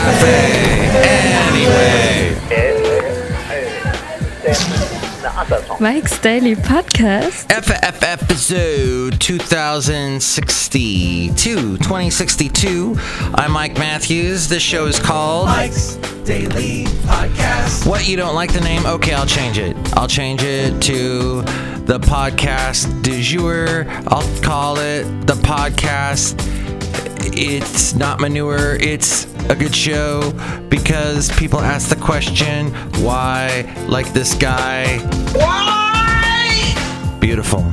cafe. Anyway. Mike's Daily Podcast. Episode 2062. I'm Mike Matthews. This show is called Mike's Daily Podcast. What, you don't like the name? Okay, I'll change it. I'll change it to the podcast du jour. I'll call it the podcast. It's not manure. It's a good show because people ask the question, why like this guy? Why? Beautiful.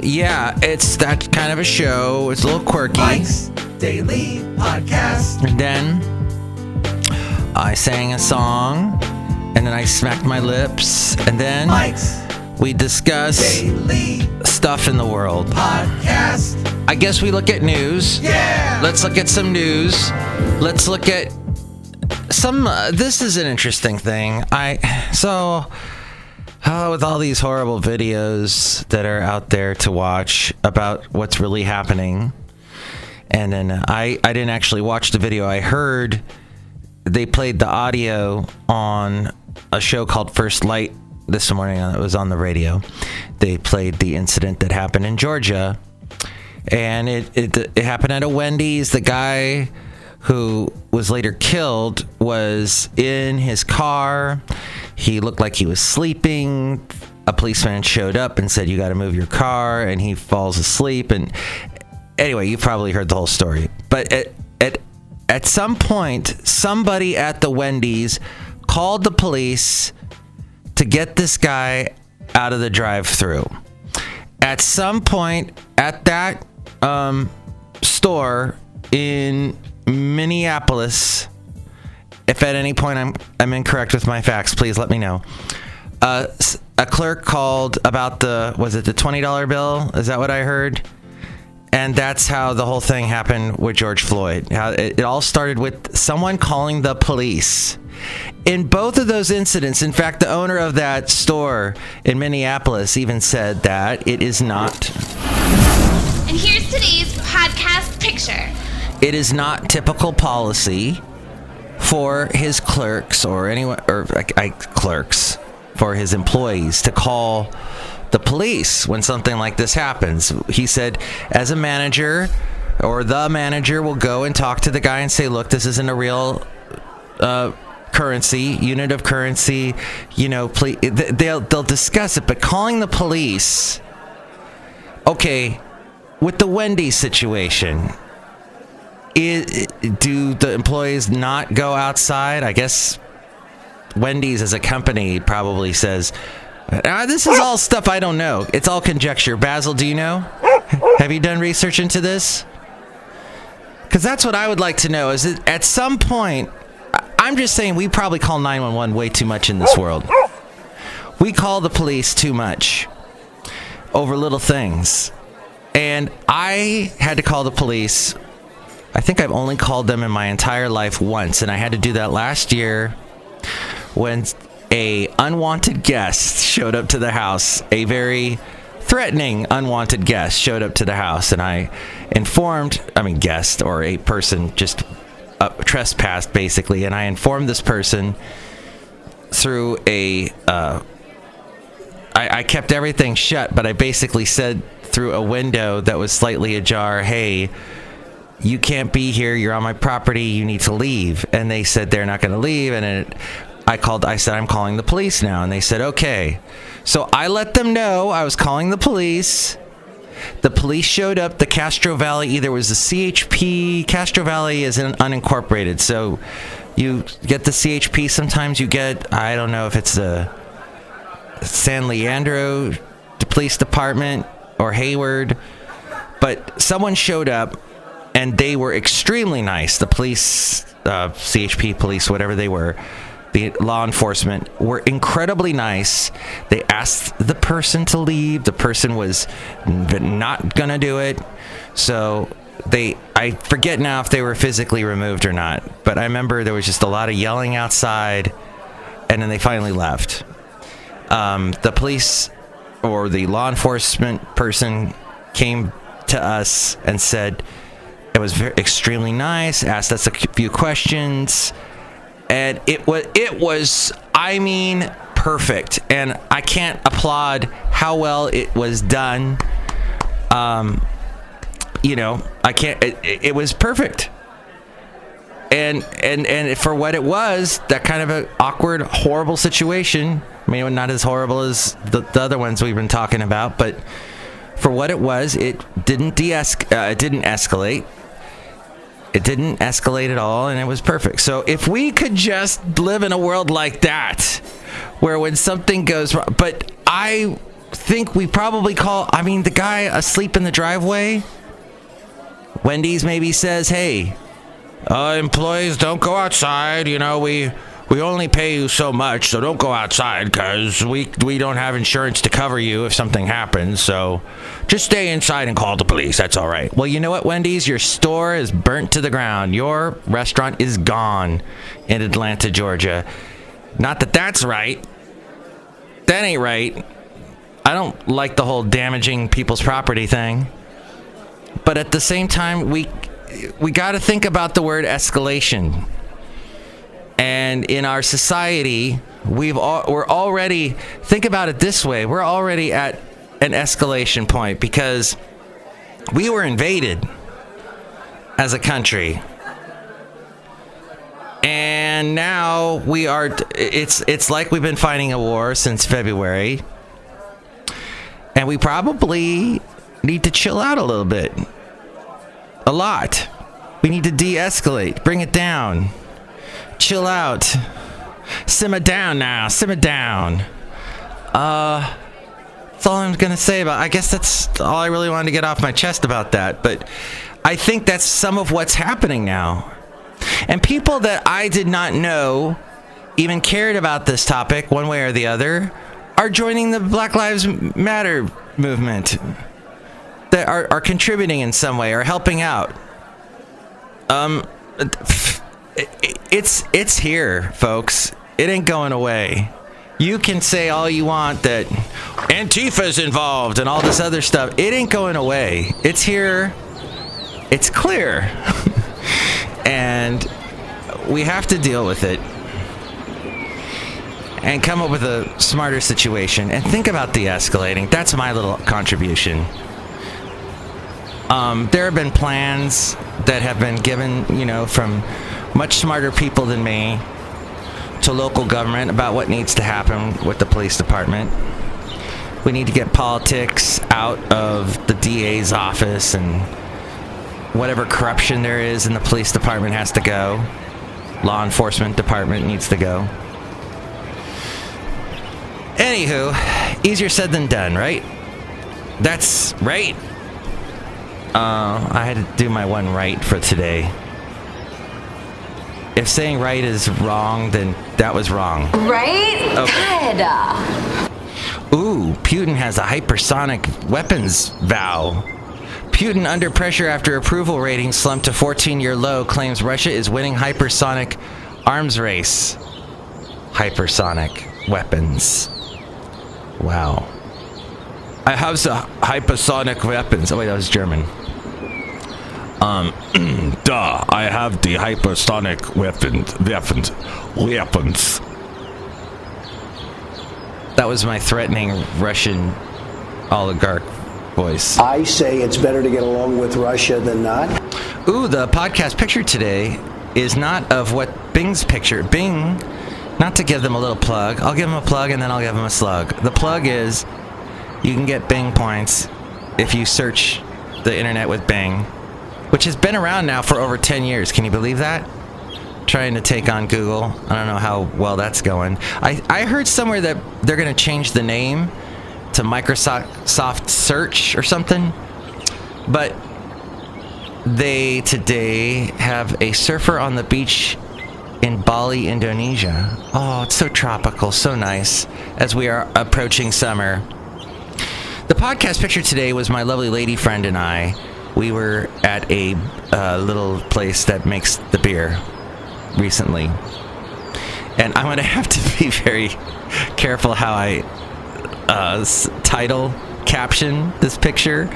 Yeah, it's that kind of a show. It's a little quirky. Mike's Daily Podcast. And then I sang a song, and then I smacked my lips, and then Mike's we discuss Daily stuff in the world. Podcast. I guess we look at news. Yeah. Let's look at some news. Let's look at some. This is an interesting thing. With all these horrible videos that are out there to watch about what's really happening, and then I didn't actually watch the video. I heard they played the audio on a show called First Light this morning. It was on the radio. They played the incident that happened in Georgia. And it happened at a Wendy's. The guy who was later killed was in his car. He looked like he was sleeping. A policeman showed up and said, "You got to move your car," and he falls asleep. And anyway, you've probably heard the whole story. But at some point, somebody at the Wendy's called the police to get this guy out of the drive-thru. At some point at that store in Minneapolis, if at any point I'm incorrect with my facts, please let me know. A clerk called about the $20 bill? Is that what I heard? And that's how the whole thing happened with George Floyd. How it all started with someone calling the police. In both of those incidents, in fact, the owner of that store in Minneapolis even said that it is not. And here's today's podcast picture. It is not typical policy for his clerks or anyone clerks for his employees to call the police when something like this happens. He said, as a manager or the manager will go and talk to the guy and say, "Look, this isn't a real unit of currency, please." They'll discuss it, but calling the police. Okay, with the Wendy's situation, do the employees not go outside? I guess Wendy's as a company probably says, this is all stuff I don't know. It's all conjecture. Basil, do you know? Have you done research into this? Because that's what I would like to know. Is that at some point, I'm just saying we probably call 911 way too much in this world. We call the police too much over little things. And I had to call the police. I think I've only called them in my entire life once. And I had to do that last year when a unwanted guest showed up to the house. A very threatening unwanted guest showed up to the house. And I guest or a person just trespassed basically, and I informed this person through I kept everything shut, but I basically said through a window that was slightly ajar, "Hey, you can't be here, you're on my property, you need to leave." And they said they're not going to leave, and I said, "I'm calling the police now," and they said, "Okay." So I let them know I was calling the police. The police showed up. The Castro Valley, either was the CHP. Castro Valley is unincorporated, so you get the CHP. Sometimes you get, I don't know if it's the San Leandro Police Department or Hayward, but someone showed up, and they were extremely nice. The police, CHP police, whatever they were, the law enforcement were incredibly nice. They asked the person to leave. The person was not going to do it. So I forget now if they were physically removed or not. But I remember there was just a lot of yelling outside, and then they finally left. The police or the law enforcement person came to us and said, It was extremely nice. Asked us a few questions, and it was, I mean, perfect. And I can't applaud how well it was done. I can't. It was perfect. And for what it was, that kind of an awkward, horrible situation. I mean, not as horrible as the other ones we've been talking about, but for what it was, it didn't escalate. It didn't escalate at all, and it was perfect. So if we could just live in a world like that, where when something goes wrong, but I think we probably the guy asleep in the driveway, Wendy's maybe says, hey, employees, don't go outside. We only pay you so much, so don't go outside because we don't have insurance to cover you if something happens. So just stay inside and call the police. That's all right. Well, you know what, Wendy's? Your store is burnt to the ground. Your restaurant is gone in Atlanta, Georgia. Not that that's right. That ain't right. I don't like the whole damaging people's property thing. But at the same time, we got to think about the word escalation. And in our society, we're already, think about it this way, we're already at an escalation point because we were invaded as a country. And now we are, it's like we've been fighting a war since February. And we probably need to chill out a little bit. A lot. We need to de-escalate, bring it down. Chill out. Simmer down now. Simmer down. That's all I'm going to say about it. I guess that's all I really wanted to get off my chest about that. But I think that's some of what's happening now. And people that I did not know even cared about this topic one way or the other are joining the Black Lives Matter movement. That are contributing in some way or helping out. It's here, folks. It ain't going away. You can say all you want that Antifa's involved and all this other stuff. It ain't going away. It's here. It's clear. And we have to deal with it and come up with a smarter situation and think about de-escalating. That's my little contribution. There have been plans that have been given, from much smarter people than me to local government about what needs to happen with the police department. We need to get politics out of the DA's office, and whatever corruption there is in the police department has to go. Law enforcement department needs to go. Anywho, easier said than done, right? That's right. I had to do my one right for today. If saying right is wrong, then that was wrong. Right? Okay. Good. Ooh, Putin has a hypersonic weapons vow. Putin, under pressure after approval rating slumped to 14-year low, claims Russia is winning hypersonic arms race. Hypersonic weapons. Wow. I have the hypersonic weapons. Oh wait, that was German. I have the hypersonic weapons. That was my threatening Russian oligarch voice. I say it's better to get along with Russia than not. Ooh, the podcast picture today is not of what Bing's picture. Bing, not to give them a little plug. I'll give them a plug and then I'll give them a slug. The plug is you can get Bing points if you search the internet with Bing, which has been around now for over 10 years. Can you believe that? Trying to take on Google. I don't know how well that's going. I heard somewhere that they're going to change the name to Microsoft Search or something. But they today have a surfer on the beach in Bali, Indonesia. Oh, it's so tropical, so nice as we are approaching summer. The podcast picture today was my lovely lady friend and I. We were at a little place that makes the beer recently. And I'm going to have to be very careful how I title, caption this picture.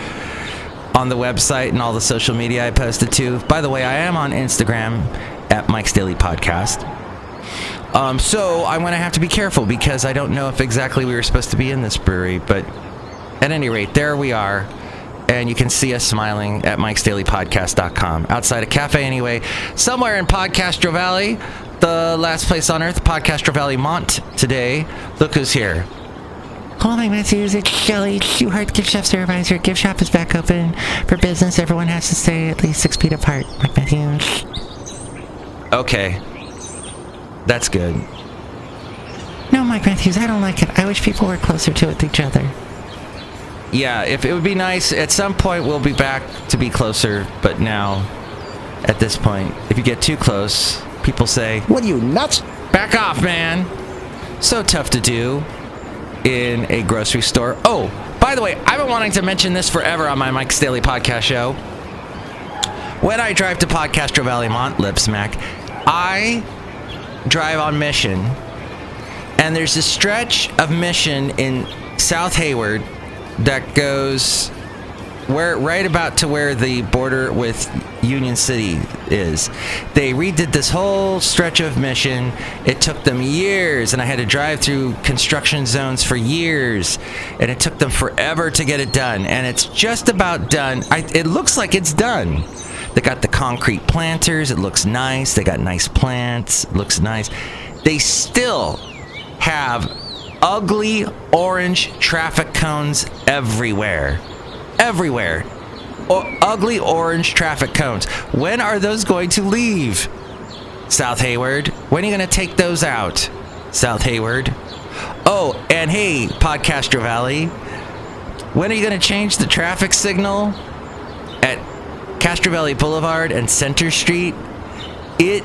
on the website and all the social media I posted to. By the way, I am on Instagram at Mike's Daily Podcast. So I'm going to have to be careful because I don't know if exactly we were supposed to be in this brewery. But at any rate, there we are. And you can see us smiling at mikesdailypodcast.com. Outside a cafe anyway. Somewhere in Podcastro Valley, the last place on earth, Podcastro Valley Mont today. Look who's here. Hello, Mike Matthews. It's Chely Shoehart, gift shop supervisor. Gift shop is back open for business. Everyone has to stay at least 6 feet apart. Mike Matthews. Okay. That's good. No, Mike Matthews, I don't like it. I wish people were closer to each other. Yeah, if it would be nice, at some point we'll be back to be closer, but now, at this point, if you get too close, people say, What are you, nuts? back off, man. So tough to do in a grocery store. Oh, by the way, I've been wanting to mention this forever on my Mike's Daily Podcast show. When I drive to Podcastro Valley Mont, lip smack, I drive on Mission, and there's a stretch of Mission in South Hayward that goes right about to where the border with Union City is. They redid this whole stretch of Mission. It took them years, and I had to drive through construction zones for years, and it took them forever to get it done, and it's just about done. It looks like it's done. They got the concrete planters. It looks nice. They got nice plants. It looks nice. They still have ugly orange traffic cones everywhere. Everywhere. Ugly orange traffic cones. When are those going to leave? South Hayward. When are you going to take those out? South Hayward. Oh, and hey, Podcastro Valley. When are you going to change the traffic signal at Castro Valley Boulevard and Center Street? It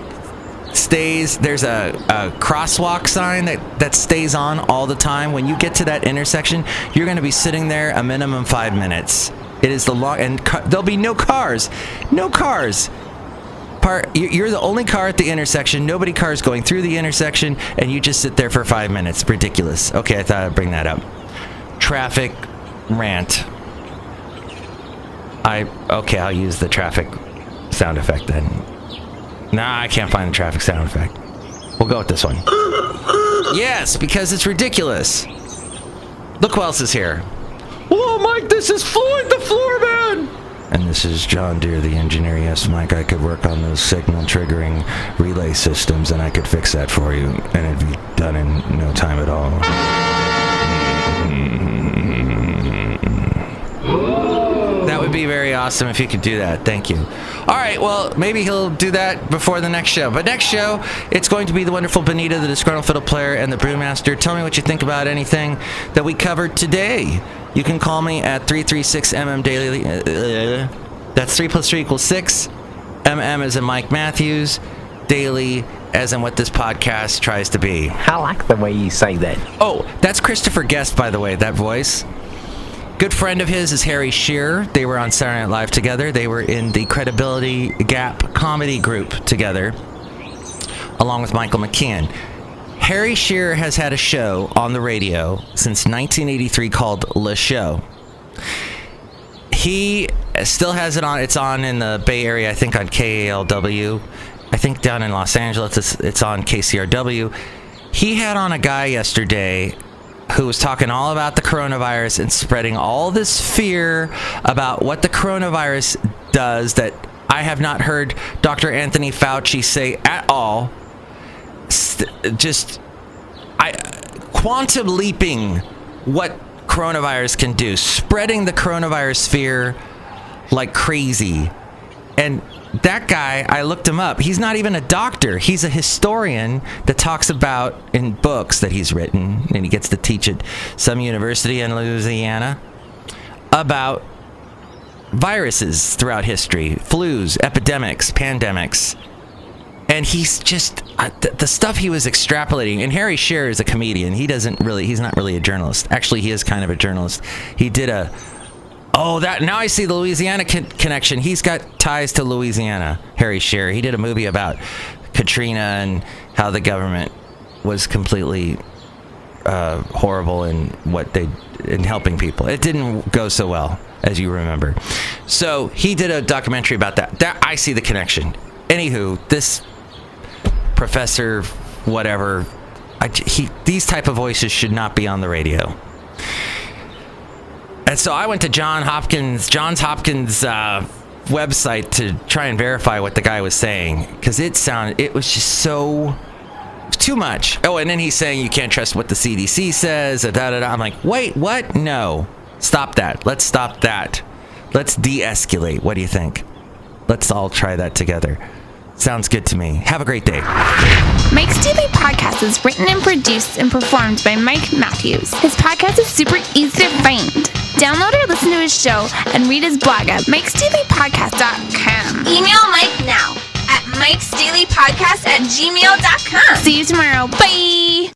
stays, there's a crosswalk sign that stays on all the time. When you get to that intersection, you're going to be sitting there a minimum 5 minutes. It is the long, and there'll be no cars. No cars. You're the only car at the intersection. Nobody cars going through the intersection, and you just sit there for 5 minutes. Ridiculous. Okay, I thought I'd bring that up. Traffic rant. I'll use the traffic sound effect then. Nah, I can't find the traffic sound effect. We'll go with this one. Yes, because it's ridiculous. Look who else is here. Hello, Mike, this is Floyd the Floorman! And this is John Deere, the engineer. Yes, Mike, I could work on those signal triggering relay systems, and I could fix that for you, and it'd be done in no time at all. That would be very awesome if you could do that. Thank you. All right, well, maybe he'll do that before the next show. But next show, it's going to be the wonderful Benita, the Disgruntled Fiddle Player, and the Brewmaster. Tell me what you think about anything that we covered today. You can call me at 336MM Daily. That's 3 plus 3 equals 6. MM as in Mike Matthews. Daily as in what this podcast tries to be. I like the way you say that. Oh, that's Christopher Guest, by the way, that voice. Good friend of his is Harry Shearer. They were on Saturday Night Live together. They were in the Credibility Gap comedy group together, along with Michael McKean. Harry Shearer has had a show on the radio since 1983 called Le Show. He still has it on. It's on in the Bay Area, I think on KALW. I think down in Los Angeles, it's on KCRW. He had on a guy yesterday who was talking all about the coronavirus and spreading all this fear about what the coronavirus does that I have not heard Dr. Anthony Fauci say at all. Quantum leaping what coronavirus can do, spreading the coronavirus fear like crazy. And that guy, I looked him up. He's not even a doctor. He's a historian that talks about in books that he's written, and he gets to teach at some university in Louisiana about viruses throughout history, flus, epidemics, pandemics. And he's just the stuff he was extrapolating. And Harry Shearer is a comedian. He's not really a journalist. Actually, he is kind of a journalist. He did now I see the Louisiana connection. He's got ties to Louisiana, Harry Shearer. He did a movie about Katrina and how the government was completely horrible in helping people. It didn't go so well. as you remember. So he did a documentary about that. I see the connection. Anywho, this professor, whatever, these type of voices should not be on the radio. And so I went to Johns Hopkins website to try and verify what the guy was saying, because it was just so too much. Oh, and then he's saying you can't trust what the CDC says. I'm like, wait, what? No, stop that. Let's stop that. Let's de-escalate. What do you think? Let's all try that together. Sounds good to me. Have a great day. Mike's Daily Podcast is written and produced and performed by Mike Matthews. His podcast is super easy to find. Download or listen to his show and read his blog at mikesdailypodcast.com. Email Mike now at mikesdailypodcast@gmail.com. See you tomorrow. Bye!